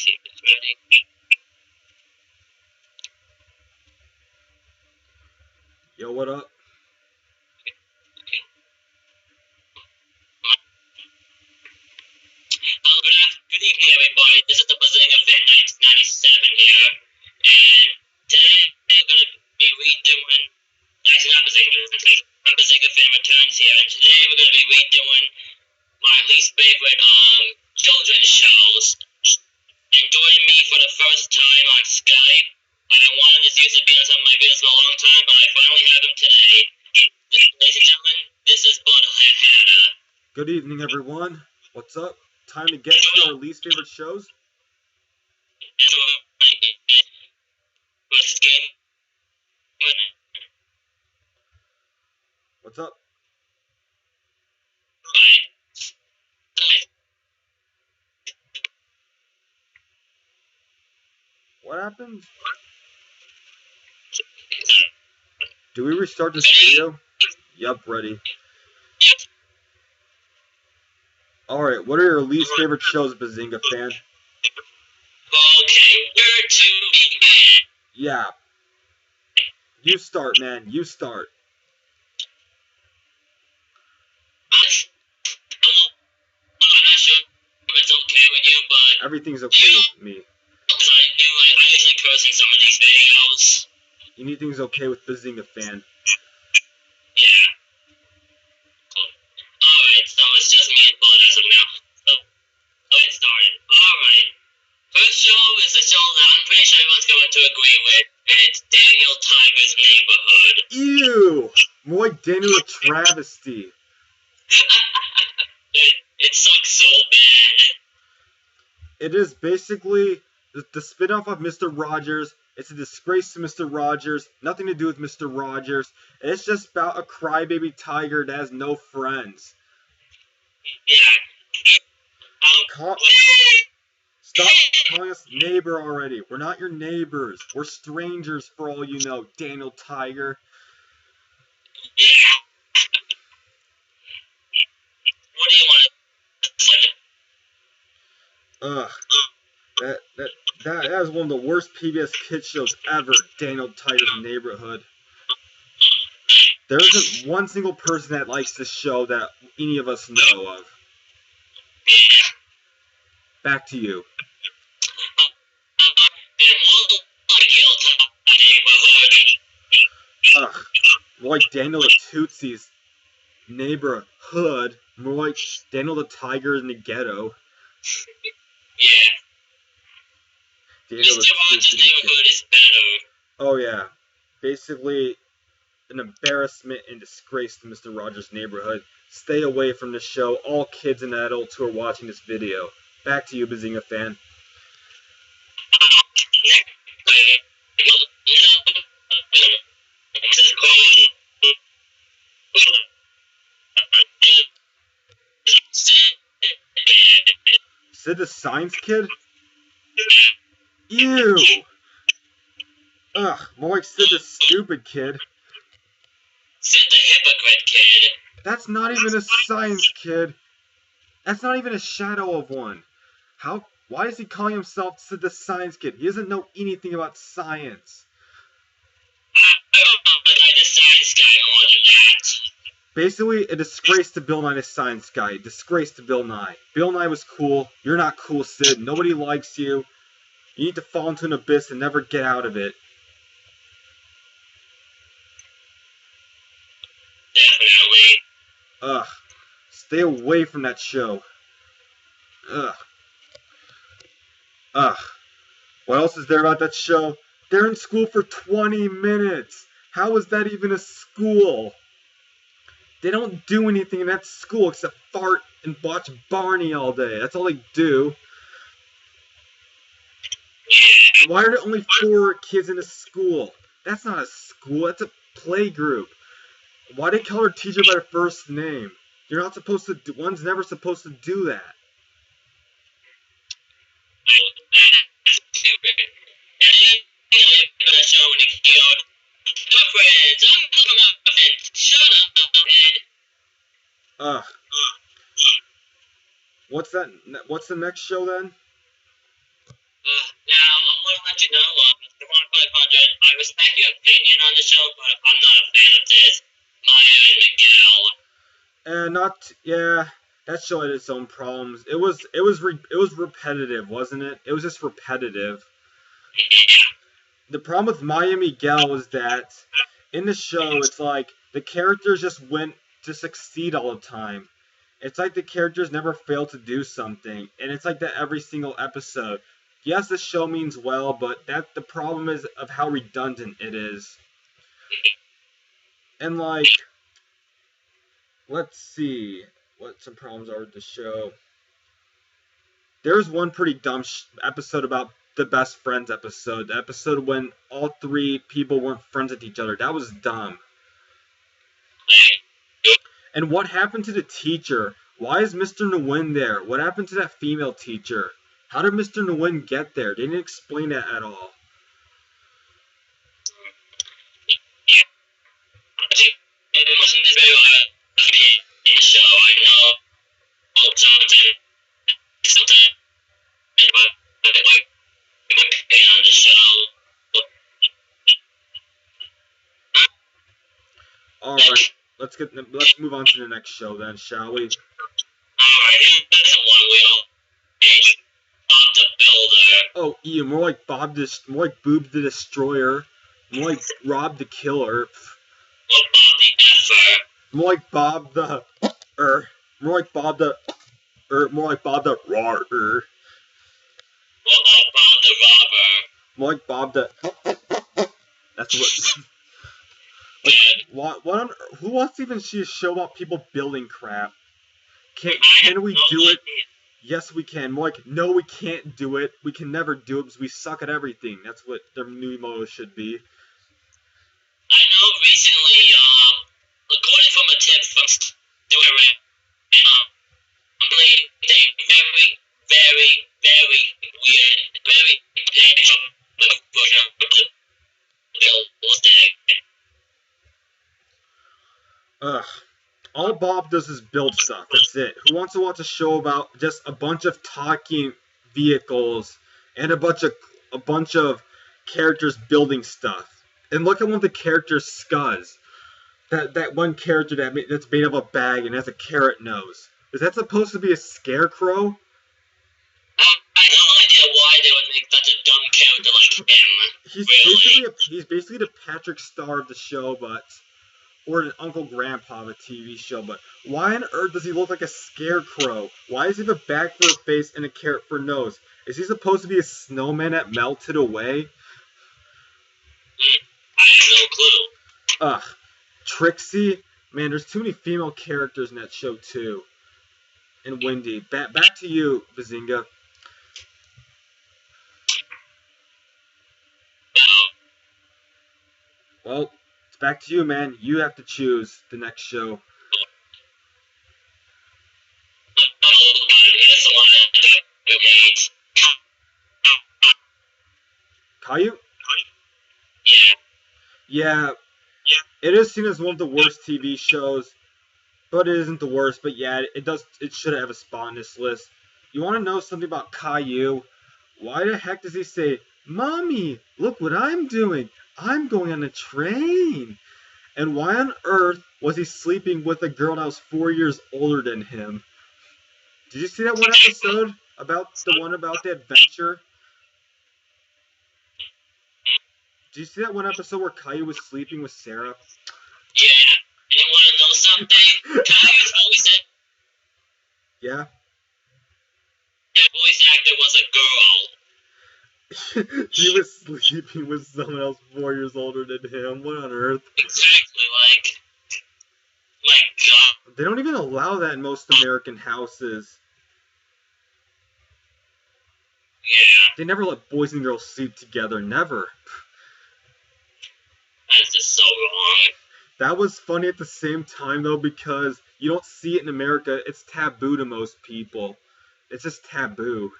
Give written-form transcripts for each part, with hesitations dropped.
see if it's ready. Yo, what up? Good evening, everybody. This is the Bazinga Fan 1997 here, and today we're going to be redoing. Actually, not Bazinga. I'm Bazinga Fan Returns here, and today we're going to be redoing my least favorite children's shows. And joining me for the first time on Skype. I wanted this user to be on some of my videos for a long time, but I finally have him today. Ladies and gentlemen, this is Bud Hatter. Good evening, everyone. What's up? Time to get to our least favorite shows? What's up? What happened? Do we restart this video? Yup, ready. Alright, what are your least favorite shows, Bazinga fan? Okay, where to begin? Yeah. You start, man. You start. I'm not sure if it's okay with you, but Everything's okay with me. I usually curse in some of these videos. Anything's okay with Bazinga fan. Yeah. Cool. Alright, so it's just me and Bud as of now. So, let's start it. Alright. First show is a show that I'm pretty sure everyone's going to agree with. It's Daniel Tiger's Neighborhood. Ew! More like Daniel a travesty. It sucks so bad. It is basically the spin-off of Mr. Rogers. It's a disgrace to Mr. Rogers. Nothing to do with Mr. Rogers. It's just about a crybaby tiger that has no friends. Yeah. Stop calling us neighbor already. We're not your neighbors. We're strangers for all you know, Daniel Tiger. Yeah. What do you want to say? Ugh. That is one of the worst PBS kids shows ever, Daniel Tiger's Neighborhood. There isn't one single person that likes this show that any of us know of. Back to you. Ugh. More like Daniel the Tootsie's Neighborhood. More like Daniel the Tiger in the Ghetto. Yeah. Daniel Mr. Rogers' Neighborhood is better. Oh yeah. Basically, an embarrassment and disgrace to Mr. Rogers' Neighborhood. Stay away from this show, all kids and adults who are watching this video. Back to you, Bazinga fan. Sid the Science Kid? Ew! Ugh, more like Sid the Stupid Kid. Sid the Hypocrite Kid. That's not even a science kid. That's not even a shadow of one. Why is he calling himself Sid the Science Kid? He doesn't know anything about science. The science guy ordered that. Basically, a disgrace to Bill Nye the Science Guy. A disgrace to Bill Nye. Bill Nye was cool. You're not cool, Sid. Nobody likes you. You need to fall into an abyss and never get out of it. Definitely. Ugh. Stay away from that show. Ugh. Ugh. What else is there about that show? They're in school for 20 minutes. How is that even a school? They don't do anything in that school except fart and watch Barney all day. That's all they do. Why are there only 4 kids in a school? That's not a school. That's a playgroup. Why did they call her teacher by her first name? You're not supposed to do, one's never supposed to do that. Ugh. What's the next show then? I respect your opinion on the show, but I'm not a fan of this. Maya and Miguel. That show had its own problems. It was repetitive, wasn't it? It was just repetitive. Yeah. The problem with Maya and Miguel was that in the show, it's like the characters just went to succeed all the time. It's like the characters never fail to do something, and it's like that every single episode. Yes, the show means well, but the problem is of how redundant it is. And like, let's see what some problems are with the show. There's one pretty dumb episode about the best friends episode. The episode when all three people weren't friends with each other. That was dumb. And what happened to the teacher? Why is Mr. Nguyen there? What happened to that female teacher? How did Mr. Nguyen get there? They didn't explain that at all. It wasn't very in the show. I know sometimes on the show. Alright, let's move on to the next show then, shall we? Alright, that's the one we all Bob the Builder. Oh, Ian, more like Boob the Destroyer. More like Rob the Killer. Or Bob the Effer. More like Bob the more like Bob the Rawr. What about Bob the Robber? More like Bob the That's what who wants to even see a show about people building crap? Can we do it? Yes, we can. More like, no, we can't do it. We can never do it because we suck at everything. That's what their new motto should be. I know recently, according from a tip from Stewart, they very, very, very weird, very version of the Bill's deck. Ugh. All Bob does is build stuff. That's it. Who wants to watch a show about just a bunch of talking vehicles and a bunch of characters building stuff? And look at one of the characters, Scuzz. That one character that's made of a bag and has a carrot nose. Is that supposed to be a scarecrow? I have no idea why they would make such a dumb character like him. He's basically the Patrick Star of the show, or an Uncle Grandpa of a TV show, but why on earth does he look like a scarecrow? Why does he have a bag for a face and a carrot for a nose? Is he supposed to be a snowman that melted away? I have no clue. Ugh. Trixie? Man, there's too many female characters in that show, too. And Wendy. Back to you, Bazinga. Well, it's back to you, man. You have to choose the next show. Caillou? Yeah. It is seen as one of the worst TV shows, but it isn't the worst. But yeah, it should have a spot on this list. You want to know something about Caillou? Why the heck does he say, "Mommy, look what I'm doing. I'm going on a train"? And why on earth was he sleeping with a girl that was 4 years older than him? Did you see that one episode about the adventure? Did you see that one episode where Caillou was sleeping with Sarah? Yeah, and you want to know something? Caillou's voice Yeah? His voice actor was a girl. He was sleeping with someone else 4 years older than him. What on earth? Exactly, my God. They don't even allow that in most American houses. Yeah. They never let boys and girls sleep together. Never. That's just so wrong. That was funny at the same time, though, because you don't see it in America. It's taboo to most people. It's just taboo.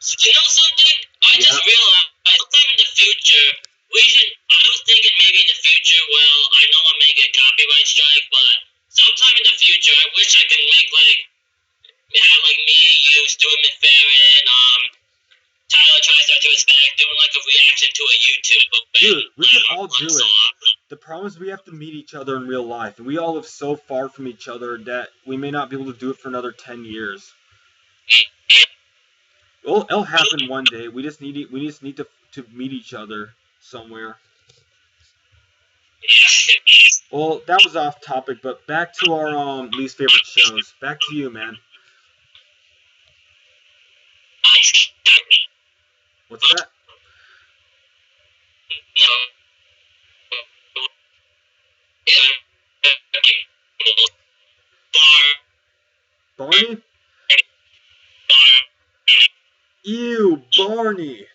So, you know something? I just realized, sometime in the future, I was thinking maybe in the future, well, I know I'm making a copyright strike, but sometime in the future, I wish I could have me, you, Stuart McFerrin, Tyler Tristar to Respect, doing like a reaction to a YouTube. Dude, we could all do it. The problem is we have to meet each other in real life, and we all live so far from each other that we may not be able to do it for another 10 years. Well, it'll happen one day. We just need to meet each other somewhere. Well, that was off topic, but back to our least favorite shows. Back to you, man. What's that? Barney? Ew, Barney.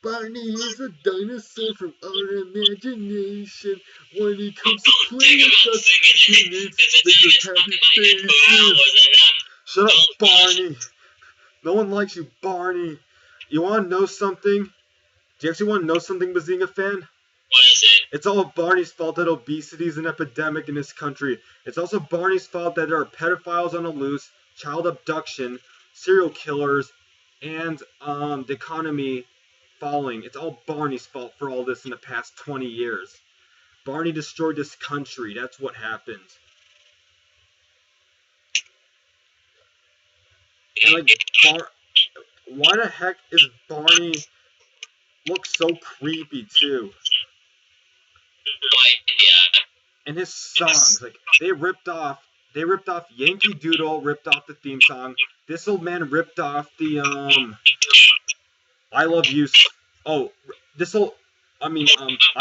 Barney is a dinosaur from our imagination. When he comes to play with us, he makes big happy faces. Shut up, Barney. No one likes you, Barney. You want to know something? Do you actually want to know something, Bazinga fan? What is it? It's all Barney's fault that obesity is an epidemic in this country. It's also Barney's fault that there are pedophiles on the loose, child abduction, serial killers, and the economy falling. It's all Barney's fault for all this in the past 20 years. Barney destroyed this country. That's what happened. And like, why the heck is Barney look so creepy too? And his songs, like they ripped off Yankee Doodle, ripped off the theme song. This old man ripped off the I Love You. Oh, I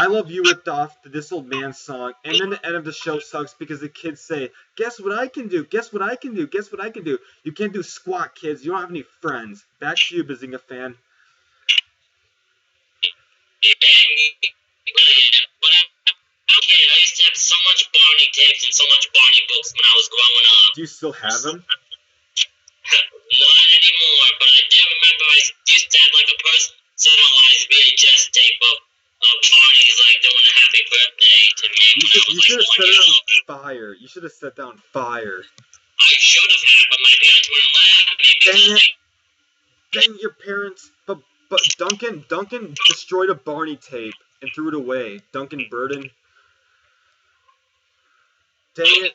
Love You ripped off the This Old Man song, and then the end of the show sucks because the kids say, "Guess what I can do? Guess what I can do? Guess what I can do?" You can't do squat, kids. You don't have any friends. Back to you, Bazinga fan. I used to have so much Barney tapes and so much Barney books when I was growing up. Do you still have them? Not anymore, but I do remember I used to have like a personalized VHS tape of Barney's like doing a happy birthday to me. You should have set it on fire. You should have set that on fire. I should have had, but my parents wouldn't let me because Dang your parents. But Duncan destroyed a Barney tape and threw it away. Duncan Burden. Dang it.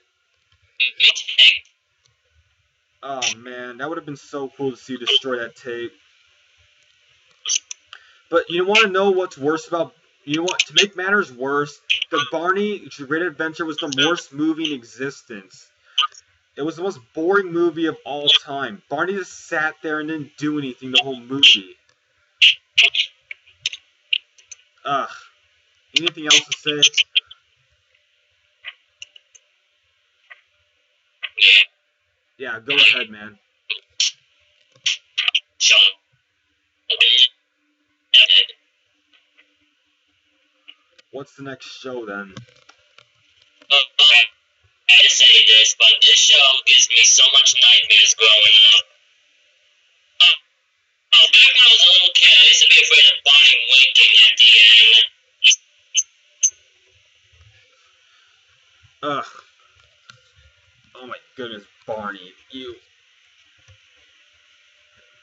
Oh man, that would have been so cool to see you destroy that tape. But you want to know what's worse about... You know what? To make matters worse, the Barney Great Adventure was the worst movie in existence. It was the most boring movie of all time. Barney just sat there and didn't do anything the whole movie. Ugh. Anything else to say? Yeah, go ahead, man. What's the next show, then? I hate to say this, but this show gives me so much nightmares growing up. Back when I was a little kid, I used to be afraid of Barney winking at the end. Ugh. Oh my goodness, Barney. You.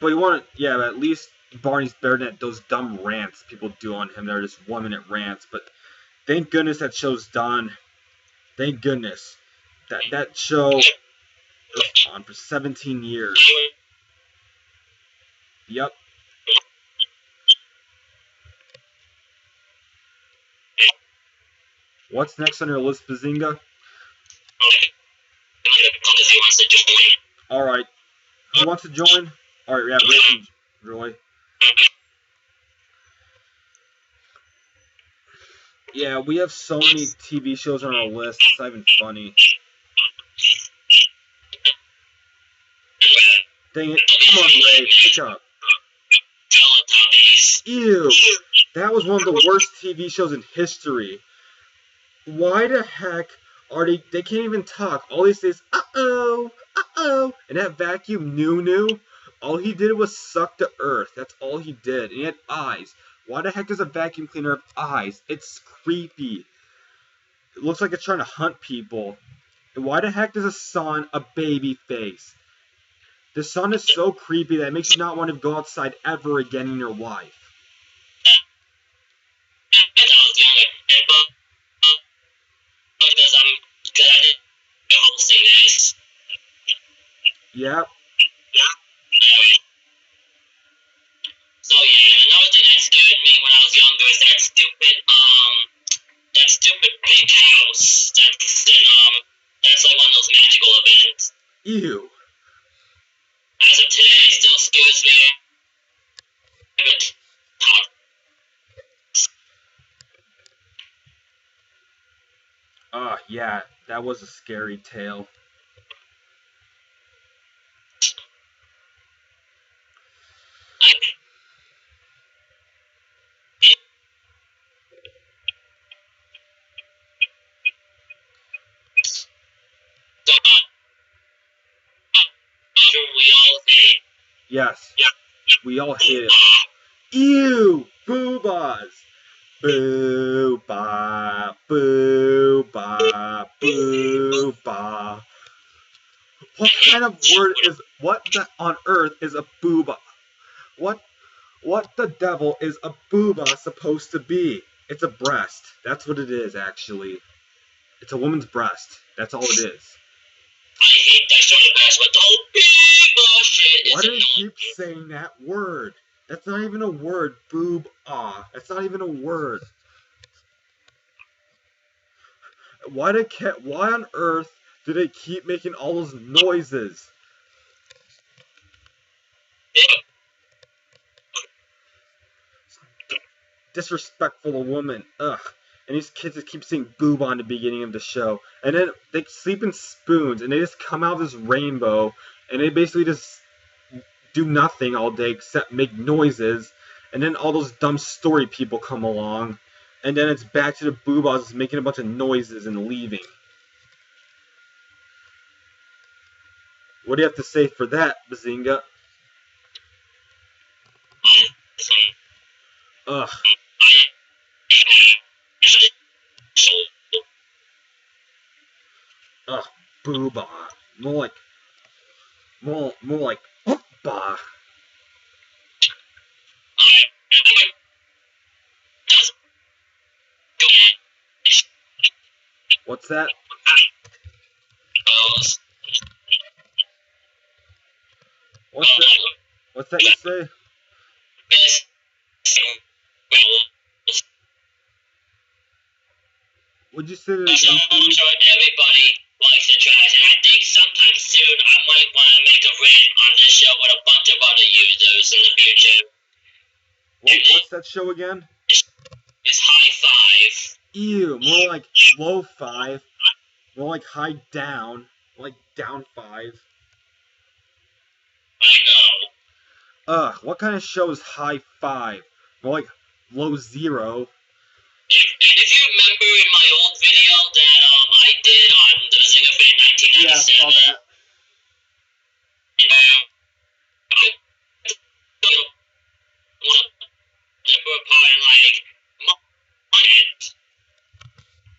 But you want to... Yeah, but at least Barney's better than those dumb rants people do on him. They're just 1-minute rants. But thank goodness that show's done. Thank goodness. That show was on for 17 years. Yep. What's next on your list, Bazinga? Alright. Who wants to join? Alright, yeah, Rick and Roy. Yeah, we have so many TV shows on our list, it's not even funny. Dang it. Come on, Ray, pick up. Ew. That was one of the worst TV shows in history. Why the heck are they can't even talk. All they say is, uh-oh, uh-oh. And that vacuum Nunu, all he did was suck the earth. That's all he did. And he had eyes. Why the heck does a vacuum cleaner have eyes? It's creepy. It looks like it's trying to hunt people. And why the heck does a sun a baby face? The sun is so creepy that it makes you not want to go outside ever again in your life. As I was younger, and because I did the whole thing is. Yep. Yeah. Anyway. So yeah, another thing that scared me when I was younger is that stupid pink house. That's like one of those magical events. Ew. As of today, it still scares me. Yeah, that was a scary tale. We all hate. Yes, we all hate it. Ew! Boobas! Booba, booba, booba. What kind of word is, on earth is a booba? What the devil is a booba supposed to be? It's a breast. That's what it is, actually. It's a woman's breast. That's all it is. I hate that sort of breast with the whole big bullshit. Why do they keep saying that word? That's not even a word. Boob-ah. That's not even a word. Why on earth do they keep making all those noises? Disrespectful to women. Ugh. And these kids just keep saying boob on the beginning of the show. And then they sleep in spoons and they just come out of this rainbow and they basically just do nothing all day except make noises. And then all those dumb story people come along. And then it's back to the boobas making a bunch of noises and leaving. What do you have to say for that, Bazinga? Ugh. Ugh, booba. More like bah. What's that? What's that you say? Would you say that again, please? I'm sure everybody likes the trash, and I think sometime soon I might want to make a rant on this show with a bunch of other users in the future. What's that show again? It's High Five. Ew, more like low five. More like high down. Like down five. I know. Ugh, what kind of show is high five? More like low zero. And if you remember in my old video that I did on the Bazinga Fan 1997, yeah, I saw that.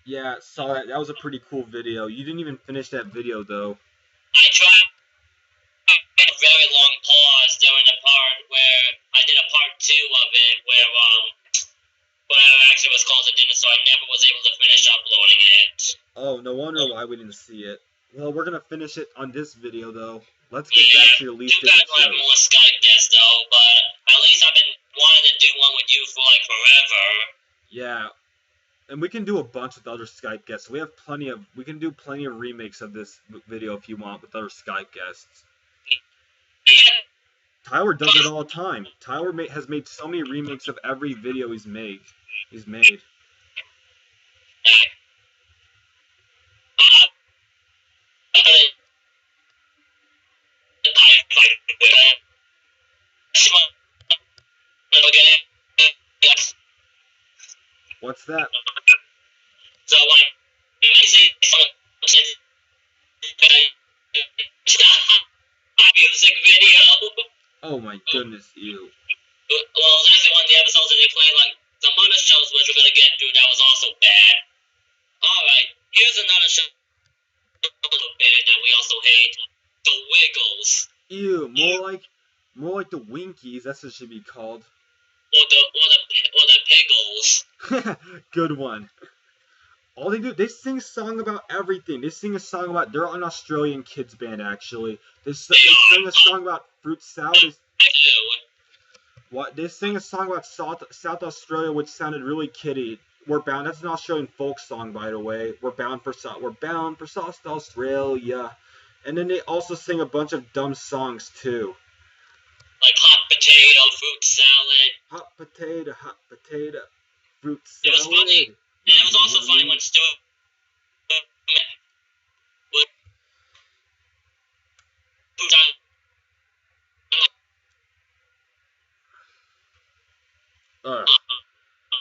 Yeah, saw that. That was a pretty cool video. You didn't even finish that video, though. I tried a very long pause during the part where I did a part 2 of it, where actually was called to dinner, so I never was able to finish uploading it. Oh, no wonder why we didn't see it. Well, we're gonna finish it on this video, though. Let's get back to your least favorite show. Too bad I have more Skype guests, though, but at least I've been wanting to do one with you for, like, forever. Yeah. And we can do a bunch with other Skype guests. We can do plenty of remakes of this video if you want with other Skype guests. Yeah. Tyler does it all the time. Tyler has made so many remakes of every video he's made. What's that? So I see music video. Oh my goodness, ew. Well, that's one of the episodes that they play, like, some other shows which we're gonna get through that was also bad. Alright, here's another show band that we also hate. The Wiggles. Ew, more like the Winkies. That's what it should be called. Or the Piggles. Good one. All they do, they sing a song about everything. They sing a song about, they're an Australian kids band actually. They sing a song about fruit salad. They sing a song about South Australia, which sounded really kiddie. We're bound. That's an Australian folk song, by the way. We're bound for South Australia. And then they also sing a bunch of dumb songs too. Like hot potato, fruit salad. Hot potato, fruit salad. It was funny. And it was also funny when Stu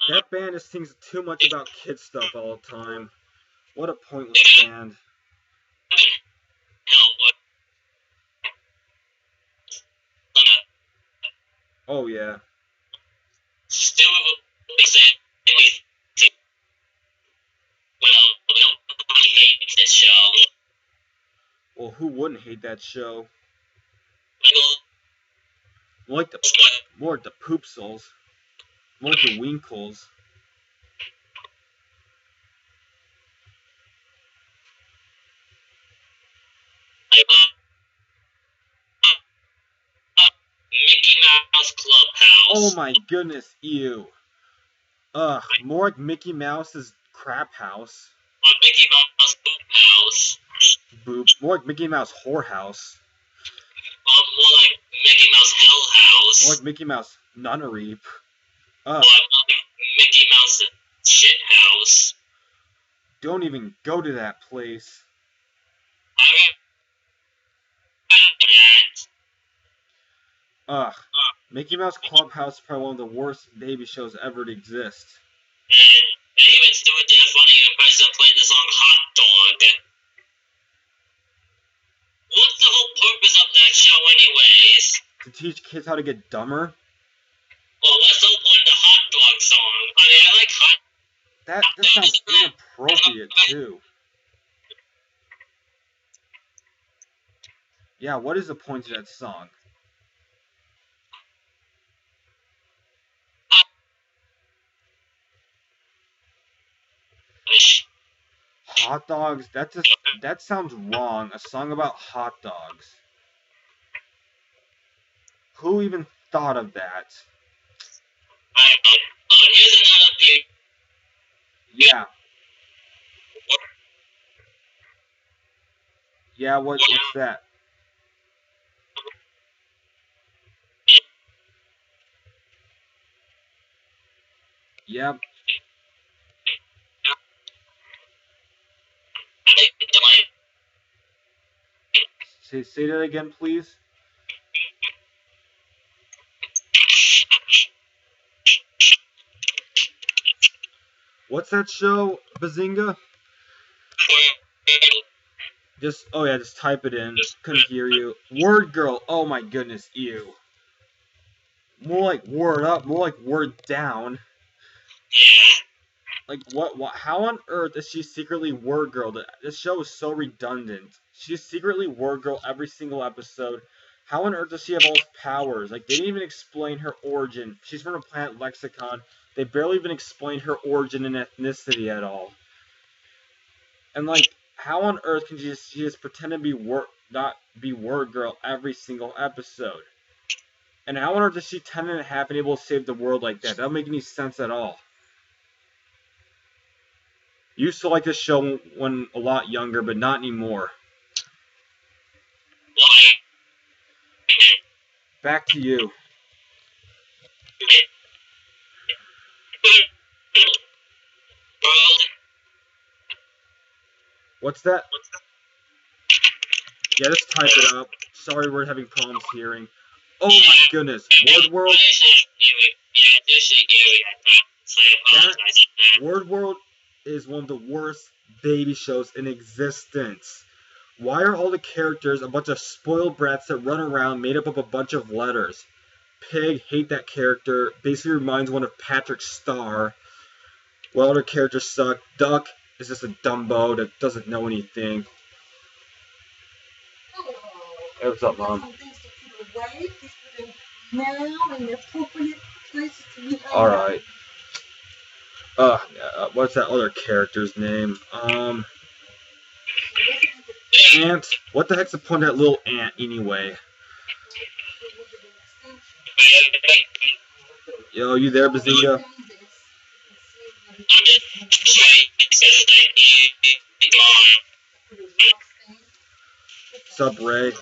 that band just sings too much about kid stuff all the time. What a pointless band. Oh yeah. Stu will be saying anything. Well, he hates this show. Well, who wouldn't hate that show? More like the Poopsels. More like the Winkles. Mickey Mouse Clubhouse. Oh my goodness, ew. Ugh, more like Mickey Mouse's crap house. Or Mickey Mouse Poop House. Boop. More like Mickey Mouse whorehouse. More like Mickey Mouse Hell House. More like Mickey Mouse nunnery. Or like Mickey Mouse Shit House. Don't even go to that place. Ugh. Mickey Mouse Clubhouse is probably one of the worst baby shows ever to exist. And even Stewart did a funny impression of playing the song Hot Dog. What's the whole purpose of that show anyways? To teach kids how to get dumber? Well, what's the whole point of the Hot Dog song? I mean, I like hot... That sounds inappropriate, too. Yeah, what is the point of that song? Hot dogs? That sounds wrong. A song about hot dogs. Who even thought of that? Here's another thing. Yeah. Yeah, what's that? Yep. Say that again, please. What's that show, Bazinga? Just type it in. Couldn't hear you. Word Girl. Oh my goodness, ew. More like word up, more like word down. Like, what, how on earth is she secretly Word Girl? This show is so redundant. She's secretly Word Girl every single episode. How on earth does she have all these powers? Like, they didn't even explain her origin. She's from a planet Lexicon. They barely even explained her origin and ethnicity at all. And, like, how on earth can she just pretend to not be Word Girl every single episode? And how on earth is she 10 and a half and able to save the world like that? That doesn't make any sense at all. Used to like this show when a lot younger, but not anymore. Back to you. What's that? Yeah, just type it up. Sorry, we're having problems hearing. Oh my goodness, Word World. Word World is one of the worst baby shows in existence. Why are all the characters a bunch of spoiled brats that run around made up of a bunch of letters? Pig, hate that character. Basically reminds one of Patrick Star. Well, other characters suck. Duck is just a dumbo that doesn't know anything. Hey, what's up, Mom? Alright. What's that other character's name? Ant. What the heck's the point of that little ant anyway? Yo, you there, Bazinga? Sup, Ray?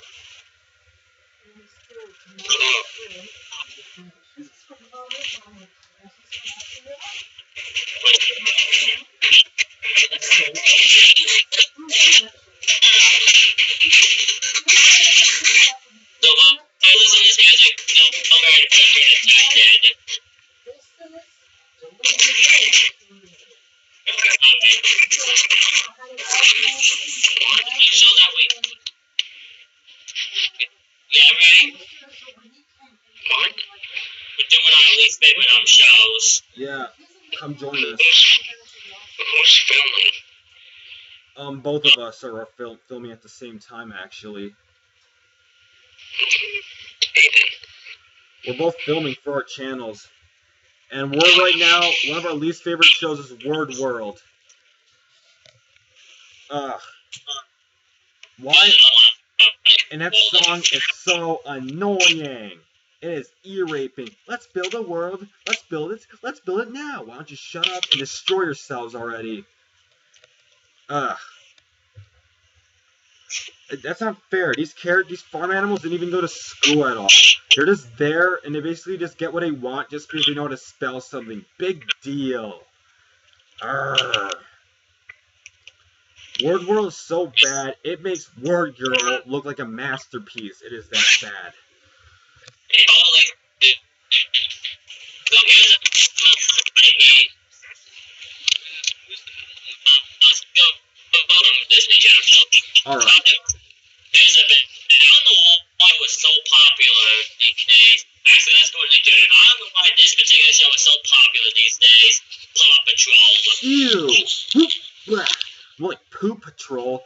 Yeah, come join us. Both of us are filming at the same time, actually. We're both filming for our channels. And right now, one of our least favorite shows is Word World. Why? And that song is so annoying. It is ear-raping. Let's build a world. Let's build it. Let's build it now. Why don't you shut up and destroy yourselves already? That's not fair. These farm animals didn't even go to school at all. They're just there, and they basically just get what they want just because they know how to spell something. Big deal. Word World is so bad, it makes Word Girl look like a masterpiece. It is that bad. Alright. There's a bit. I don't know why it was so popular these days. Actually, that's going to do it. I don't know why this particular show is so popular these days. Paw Patrol. Ew. More like Poop Patrol.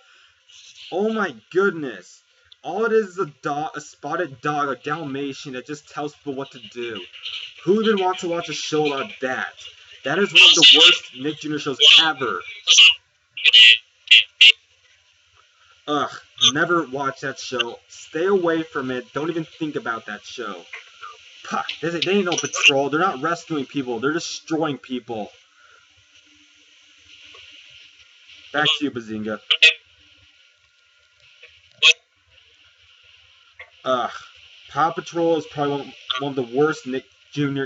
Oh my goodness. All it is a spotted dog, a Dalmatian that just tells people what to do. Who even wants to watch a show about that? That is one of the worst Nick Jr. shows ever. Never watch that show. Stay away from it. Don't even think about that show. Puh, they ain't no patrol. They're not rescuing people. They're destroying people. Back to you, Bazinga. Paw Patrol is probably one of the worst Nick Jr.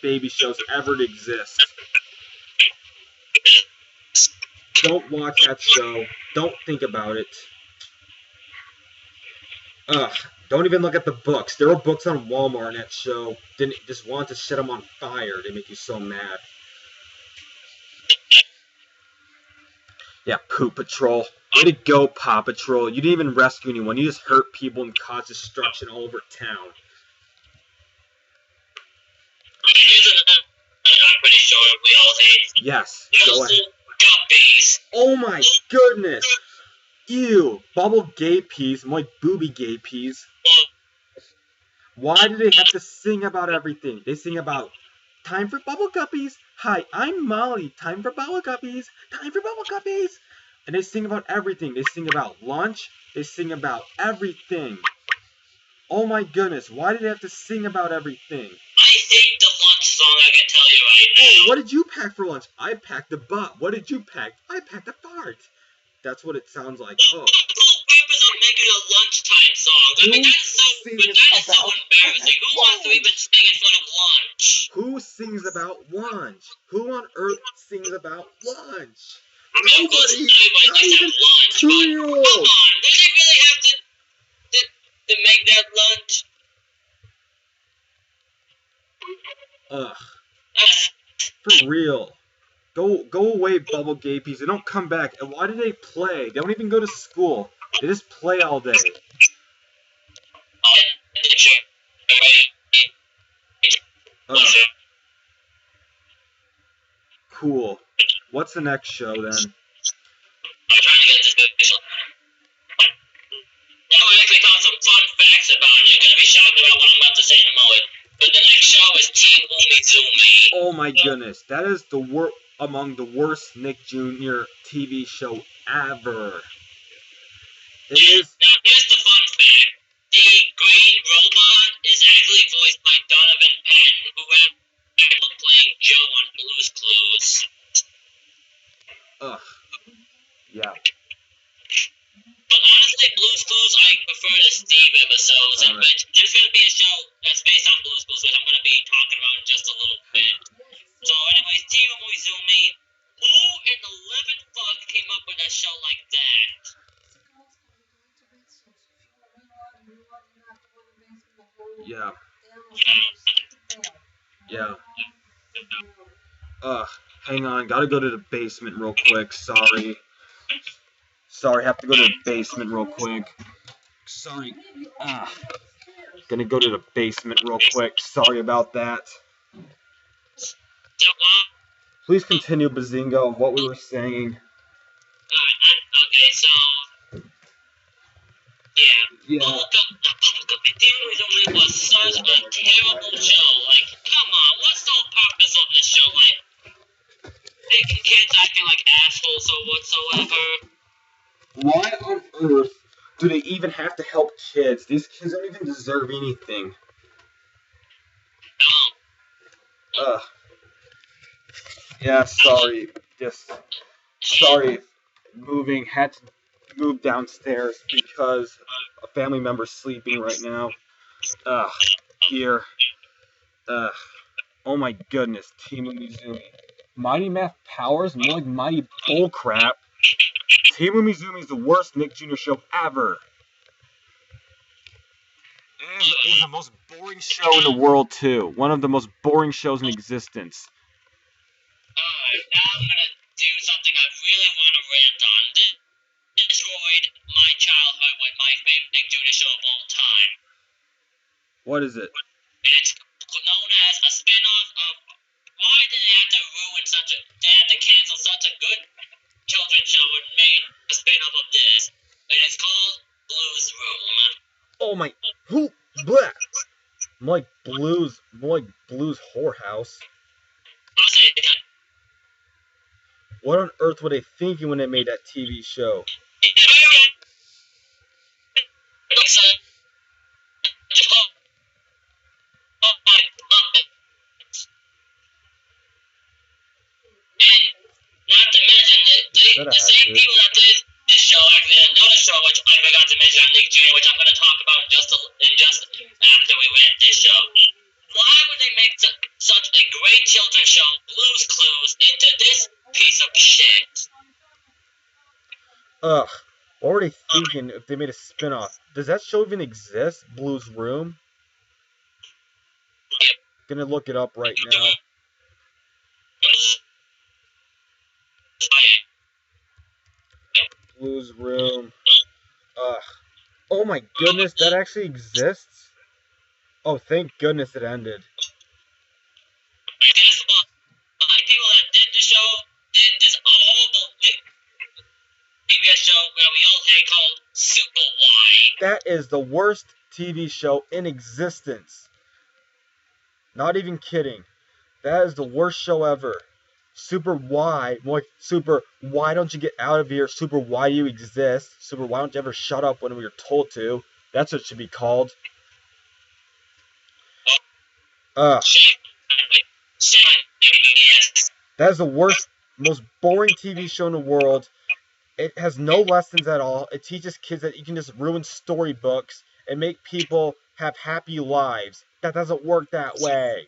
baby shows ever to exist. Don't watch that show. Don't think about it. Don't even look at the books. There were books on Walmart in that show. Didn't just want to set them on fire. They make you so mad. Yeah, Poop Patrol. Way to go, Paw Patrol. You didn't even rescue anyone. You just hurt people and caused destruction all over town. I'm pretty sure we all hate. Yes. Go ahead. Oh my goodness. Ew. Bubble gay peas. More like booby gay peas. Why do they have to sing about everything? They sing about time for bubble guppies. Hi, I'm Molly. Time for bubble guppies. Time for bubble guppies. And they sing about everything. They sing about lunch. They sing about everything. Oh my goodness. Why do they have to sing about everything? I hate the lunch song, I can tell you right now. Oh, what did you pack for lunch? I packed a butt. What did you pack? I packed a fart. That's what it sounds like. Oh. Who papers on making a lunchtime song? I mean, that is so embarrassing. Who wants to even sing in front of lunch? Who sings about lunch? Who on earth sings about lunch? I mean, Nobody. Not even lunch. 2-year-olds. Come on, does he really have to make that lunch? For real. Go away, bubble gay peas. They don't come back. And why do they play? They don't even go to school. They just play all day. Cool. What's the next show then? I'm trying to get this. I actually found some fun facts about my goodness, that is among the worst Nick Jr. TV show ever. It is. Now here's the fun fact: the green robot is actually voiced by Donovan Patton, who ended up playing Joe on Blue's Clues. Ugh. Yeah. But honestly, Blue's Clues, I prefer the Steve episodes, and but there's going to be a show that's based on Blue's Clues, which I'm going to be talking about in just a little bit. So, anyways, Team Moizumi, who in the living fuck came up with a show like that? Yeah. Yeah. Hang on, gotta go to the basement real quick. Sorry, have to go to the basement real quick. Sorry. Gonna go to the basement real quick. Sorry about that. Please continue, Bazinga, what we were saying. Okay, so... Yeah. Yeah. It was such a terrible show. Like, come on, what's the purpose of the show? Like, making kids acting like assholes or whatsoever. Why on earth do they even have to help kids? These kids don't even deserve anything. No. Yeah, sorry. Sorry. Had to move downstairs because a family member's sleeping right now. Here. Oh my goodness, Team Umizumi. Mighty Math Powers? More like Mighty Bullcrap. Team Umizumi is the worst Nick Jr. show ever. It is the most boring show in the world, too. One of the most boring shows in existence. Now I'm gonna do something I really want to rant on. This destroyed my childhood with my favorite Nick Jr. show of all time. What is it? It's known as a spin-off of... Why did they have to ruin such a... They had to cancel such a good children's show and made a spin-off of this. And it's called Blue's Room. Oh my... Who? Blah! More like Blue's whorehouse. I'll say it again. What on earth were they thinking when they made that TV show? The same people that did this show actually did another show which I forgot to mention on Nick Jr., which I'm going to talk about just after we rent this show. Why would they make such a great children's show, Blue's Clues, into this piece of shit? Ugh. What were they thinking if they made a spin-off? Does that show even exist? Blue's Room? Gonna look it up right now. Blue's Room. Oh my goodness, that actually exists? Oh, thank goodness it ended. People that did the show did this horrible PBS show where we all hate called Super Y. That is the worst TV show in existence. Not even kidding. That is the worst show ever. Super Y, more like Super, why don't you get out of here? Super, why do you exist? Super, why don't you ever shut up when we were told to? That's what it should be called. That is the worst, most boring TV show in the world. It has no lessons at all. It teaches kids that you can just ruin storybooks and make people have happy lives. That doesn't work that way.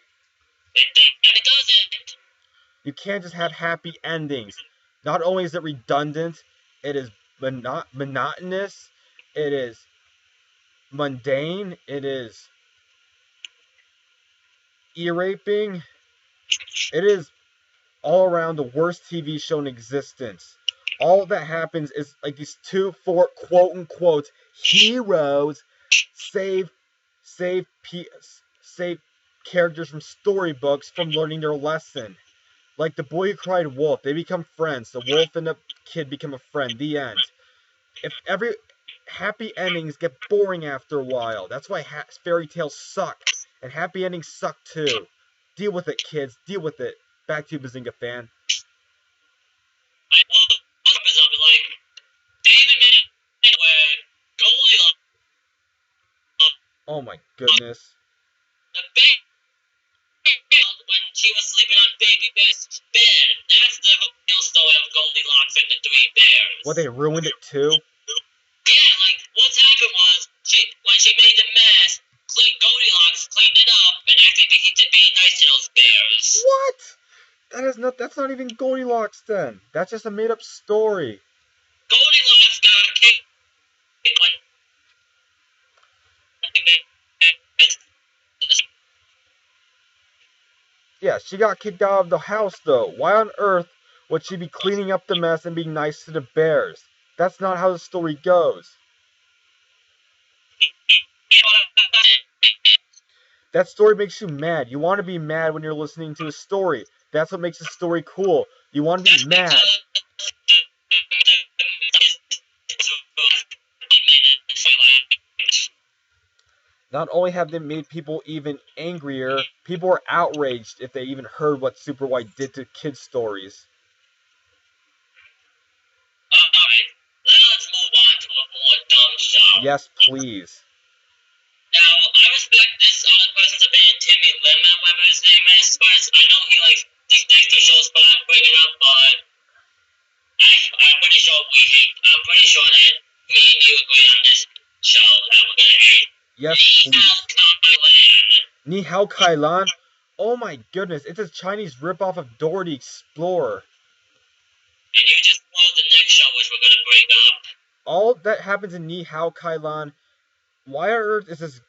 It doesn't. You can't just have happy endings. Not only is it redundant, it is monotonous, it is mundane, it is ear-raping. It is all around the worst TV show in existence. All that happens is like these four quote-unquote heroes save characters from storybooks from learning their lesson. Like The Boy Who Cried Wolf, they become friends. The wolf and the kid become a friend. The end. If every happy endings get boring after a while, that's why fairy tales suck, and happy endings suck too. Deal with it, kids. Deal with it. Back to you, Bazinga fan. Like, David made where Goldilocks, Oh my goodness. the baby, when she was sleeping on Baby Bear's bed. That's the real story of Goldilocks and the Three Bears. Well, they ruined it too? Yeah, like, what's happened was, when she made the mess, Goldilocks cleaned it up and actually began to be nice to those bears. What? That's not even Goldilocks then. That's just a made up story. Goldilocks got kicked when Yeah, she got kicked out of the house though. Why on earth would she be cleaning up the mess and being nice to the bears? That's not how the story goes. That story makes you mad. You want to be mad when you're listening to a story. That's what makes a story cool. You want to be mad. Not only have they made people even angrier, people are outraged if they even heard what Super White did to kids' stories. Alright, now let's move on to a more dumb show. Yes, please. Now, I respect this other person's opinion, Timmy Lemon, whatever his name is, but I know he likes these next two shows, but I'm bringing up, but I'm pretty sure that me and you agree on this show that we're gonna hate. Yes, please. Ni Hao Kai Lan? Oh my goodness, it's a Chinese ripoff of Dora the Explorer. And you just spoiled the next show, which we're gonna bring up. All that happens in Ni Hao Kai Lan, why on earth is this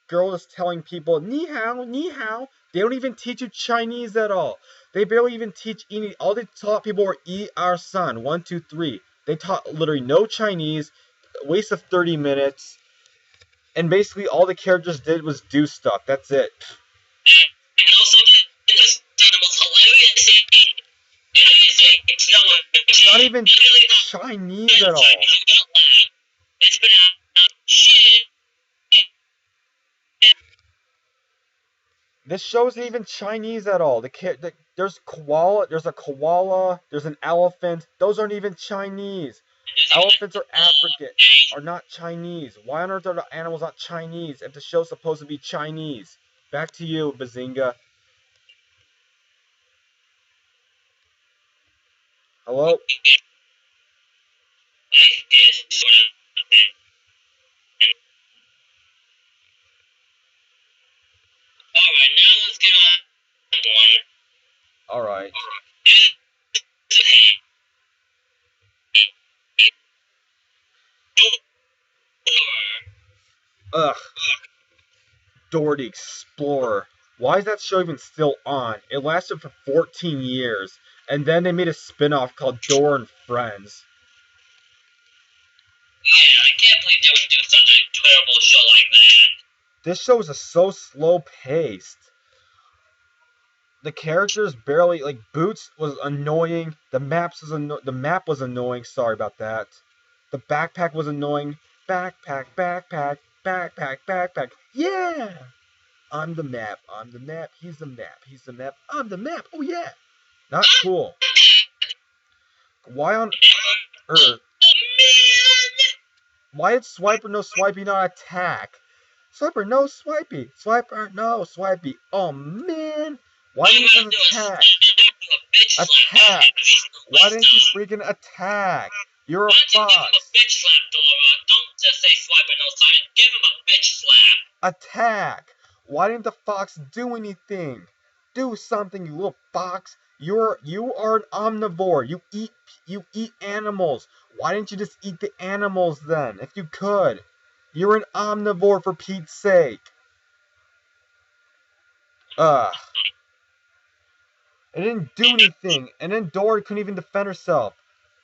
girl just telling people, Ni Hao, Ni Hao? They don't even teach you Chinese at all. They barely even teach any. All they taught people were Yi Our Son, 1, 2, 3. They taught literally no Chinese, a waste of 30 minutes. And basically all the characters did was do stuff. That's it. And also the most hilarious scene It's not even Chinese at all. It's been shit. This show isn't even Chinese at all. There's a koala, there's an elephant. Those aren't even Chinese. Elephants are African, are not Chinese. Why on earth are the animals not Chinese if the show's supposed to be Chinese? Back to you, Bazinga. Hello? Alright, now let's get on one. Alright. Ugh. Dora the Explorer. Why is that show even still on? It lasted for 14 years. And then they made a spin-off called Dora and Friends. Yeah, I can't believe they would do such a terrible show like that. This show is so slow-paced. The characters barely, like, Boots was annoying. The map was annoying. Sorry about that. The backpack was annoying. Backpack, backpack, backpack, backpack. Yeah! I'm the map. I'm the map. He's the map. He's the map. I'm the map. Oh, yeah! Not cool. Why on earth? Why did Swiper no Swipey not attack? Swiper no Swipey. Swiper no Swipey. Oh, man! Why didn't you just attack? Attack! Why didn't you freaking attack? You're a fox. Give him a bitch slap, Dora. Don't just say Swiper no Swipey. Give him a bitch slap. Attack! Why didn't the fox do anything? Do something, you little fox. You are an omnivore. You eat animals. Why didn't you just eat the animals then, if you could? You're an omnivore, for Pete's sake. Ugh. It didn't do anything, and then Dora couldn't even defend herself.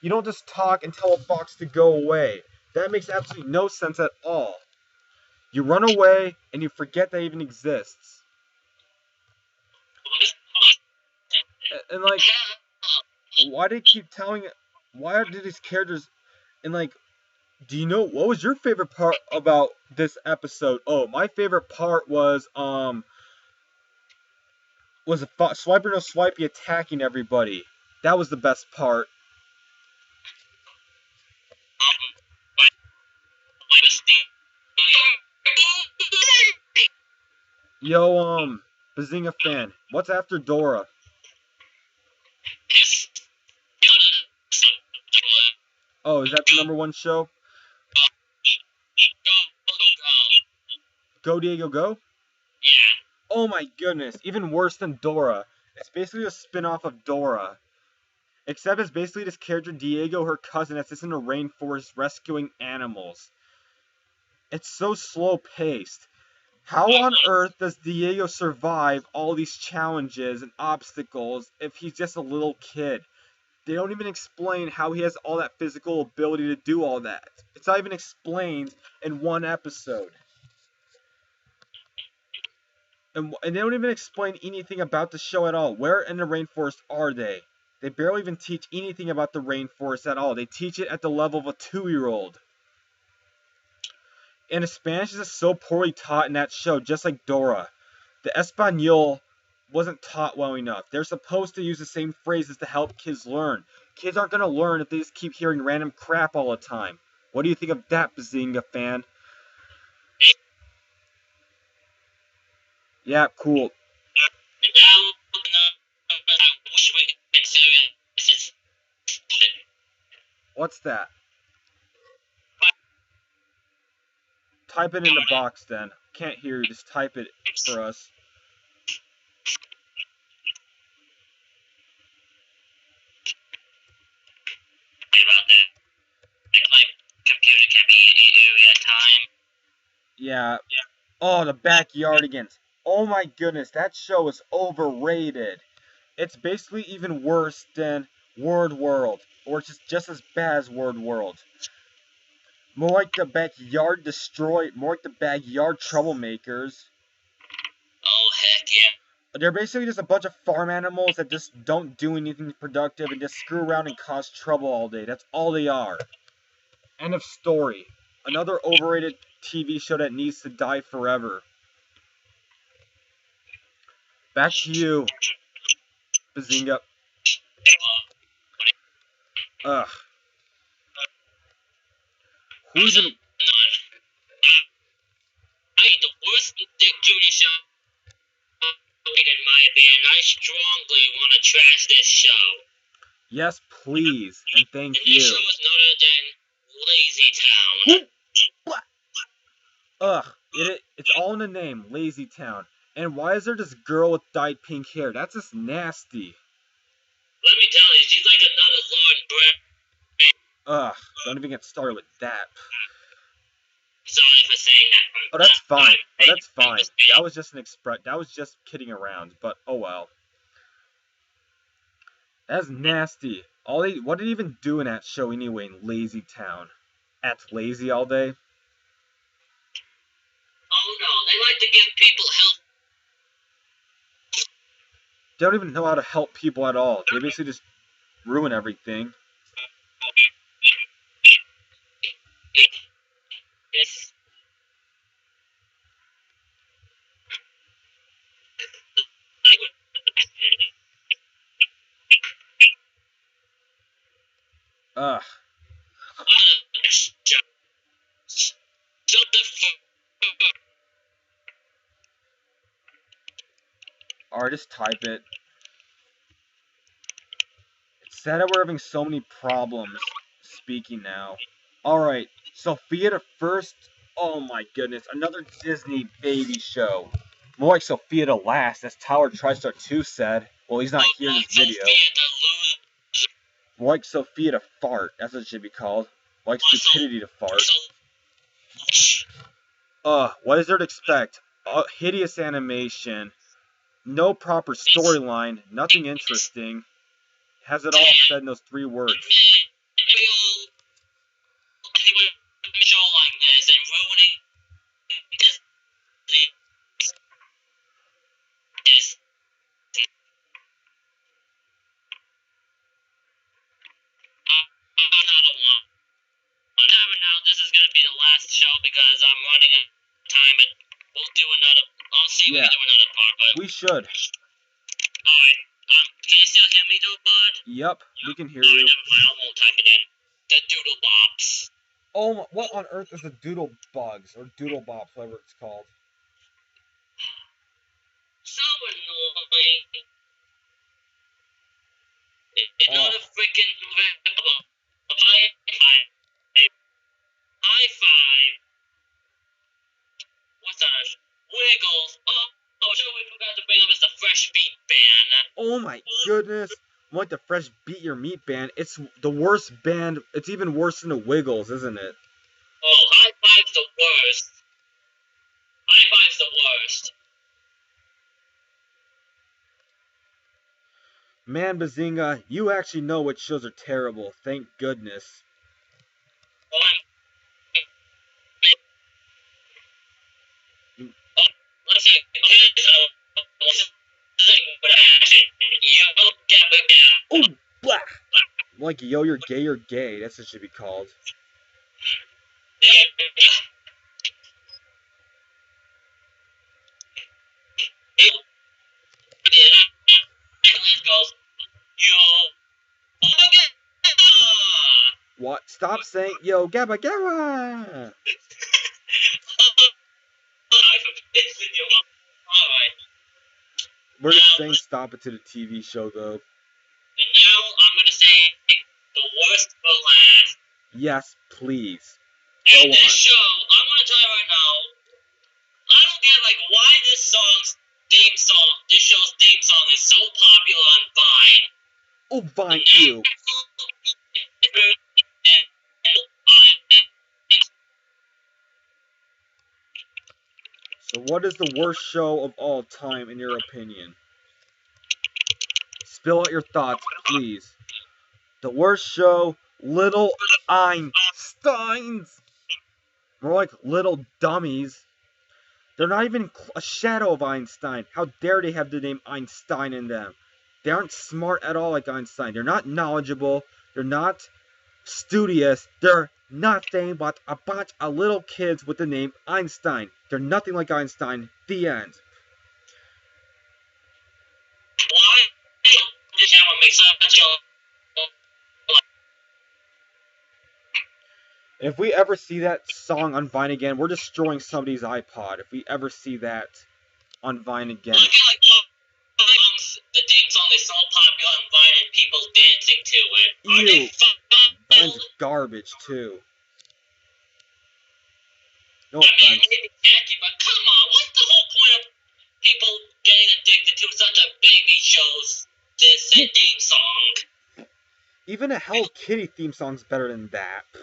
You don't just talk and tell a fox to go away. That makes absolutely no sense at all. You run away, and you forget that even exists. And like, why do they keep telling it? Why do these characters, and like, do you know, what was your favorite part about this episode? Oh, my favorite part was was Swiper No Swipey attacking everybody. That was the best part. Yo, Bazinga fan, what's after Dora? Oh, is that the #1 show? Go Diego Go? Yeah. Oh my goodness, even worse than Dora. It's basically a spin-off of Dora. Except it's basically this character Diego, her cousin, that's just in a rainforest rescuing animals. It's so slow-paced. How on earth does Diego survive all these challenges and obstacles if he's just a little kid? They don't even explain how he has all that physical ability to do all that. It's not even explained in one episode. And they don't even explain anything about the show at all. Where in the rainforest are they? They barely even teach anything about the rainforest at all. They teach it at the level of a 2-year-old. And the Spanish is just so poorly taught in that show, just like Dora. The Espanol wasn't taught well enough. They're supposed to use the same phrases to help kids learn. Kids aren't going to learn if they just keep hearing random crap all the time. What do you think of that, Bazinga fan? Yeah, cool. What's that? Type it in the box then. Can't hear you, just type it for us. About that. My computer can be at time. Yeah. Oh, the backyardigans. Oh my goodness, that show is overrated. It's basically even worse than Word World, or it's just as bad as Word World. More like the backyard more like the backyard troublemakers. Oh, heck yeah. They're basically just a bunch of farm animals that just don't do anything productive and just screw around and cause trouble all day. That's all they are. End of story. Another overrated TV show that needs to die forever. Back to you, Bazinga. Ugh. Who's in... The worst Dick Jr. show, in my opinion. I strongly want to trash this show. Yes, please, and thank and you. This show is none other than Lazy Town. Ugh, it's all in the name, Lazy Town. And why is there this girl with dyed pink hair? That's just nasty. Let me tell you, she's like another Lord Brett. Ugh, don't even get started with that. Sorry for saying that. Oh, that's fine. Oh, that's fine. That was just that was just kidding around, but oh well. That's nasty. What did he even do in that show anyway in Lazy Town? Act lazy all day? Oh no, they like to give people help. They don't even know how to help people at all. They basically just ruin everything. Ugh. Alright, just type it. It's sad that we're having so many problems speaking now. Alright, Sophia the First. Oh my goodness, another Disney baby show. More like Sophia the Last, as Tower TriStar 2 said. Well, he's not here in this video. More like Sophia the Fart, that's what it should be called. Like Stupidity to Fart. What is there to expect? Hideous animation. No proper storyline. Nothing interesting. Has it all said in those 3 words. This is gonna be the last show because I'm running out of time, and we'll do another. I'll see if we can do another part. But we should. Alright, can you still hear me though, bud? Yep, we can hear Alright, you. never mind, I won't type it in. The doodle bops. Oh, what on earth is a doodle bugs or doodle bops, whatever it's called? So annoying. You know the freaking high five. What's that? Wiggles. Oh, sure, we forgot to bring up is the Fresh Beat Band. Oh my goodness. Like the Fresh Beat Your Meat band. It's the worst band. It's even worse than the Wiggles, isn't it? Oh, high five's the worst. High five's the worst. Man, Bazinga, you actually know what shows are terrible. Thank goodness. Let's see. Oh, blah! Like, yo, you're gay. That's what it should be called. What? Stop saying, yo, gabba gabba! We're just saying stop it to the TV show, though. And now I'm gonna say the worst for last. Yes, please. And this show, I'm gonna tell you right now, I don't get like why this show's theme song is so popular on Vine. Oh, Vine, ew. So what is the worst show of all time in your opinion? Spill out your thoughts, please. The worst show, Little Einsteins. More like Little Dummies. They're not even a shadow of Einstein. How dare they have the name Einstein in them? They aren't smart at all like Einstein. They're not knowledgeable. They're not studious. They're nothing but a bunch of little kids with the name Einstein. They're nothing like Einstein. The end. Why did Hammer make such a... If we ever see that song on Vine again, we're destroying somebody's iPod. If we ever see that on Vine again. Well, I feel like the theme song is so popular on Vine and people dancing to it. Are they Vine's garbage, too. No I mean, offense. maybe catchy, but come on, what's the whole point of people getting addicted to such a baby show's theme song? Even a Hello Kitty theme song's better than that. Why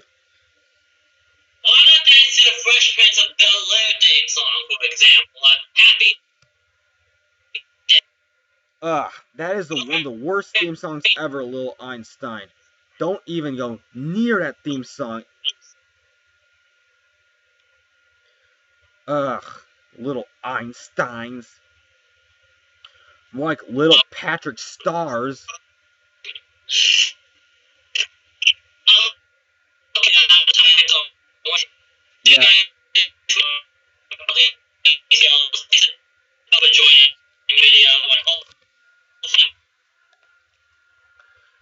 not dance to the Fresh Prince of Bel-Air theme song, for example? Happy... Ugh, that is one of the worst theme songs ever, Little Einstein. Don't even go near that theme song. Ugh, Little Einsteins. More like Little Patrick Stars. Yeah.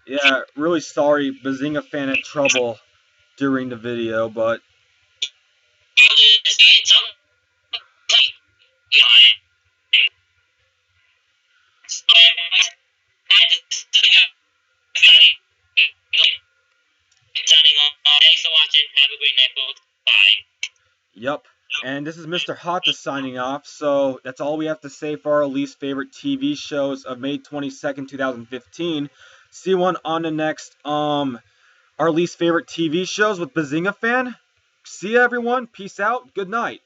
Yeah, really sorry, Bazinga fan had trouble during the video, but Thanks for watching. Have a great night, folks. Bye. yep. And this is Mr. Hotta signing off, so that's all we have to say for our least favorite TV shows of May 22nd, 2015. See you on the next, our least favorite TV shows with Bazinga Fan. See ya, everyone. Peace out. Good night.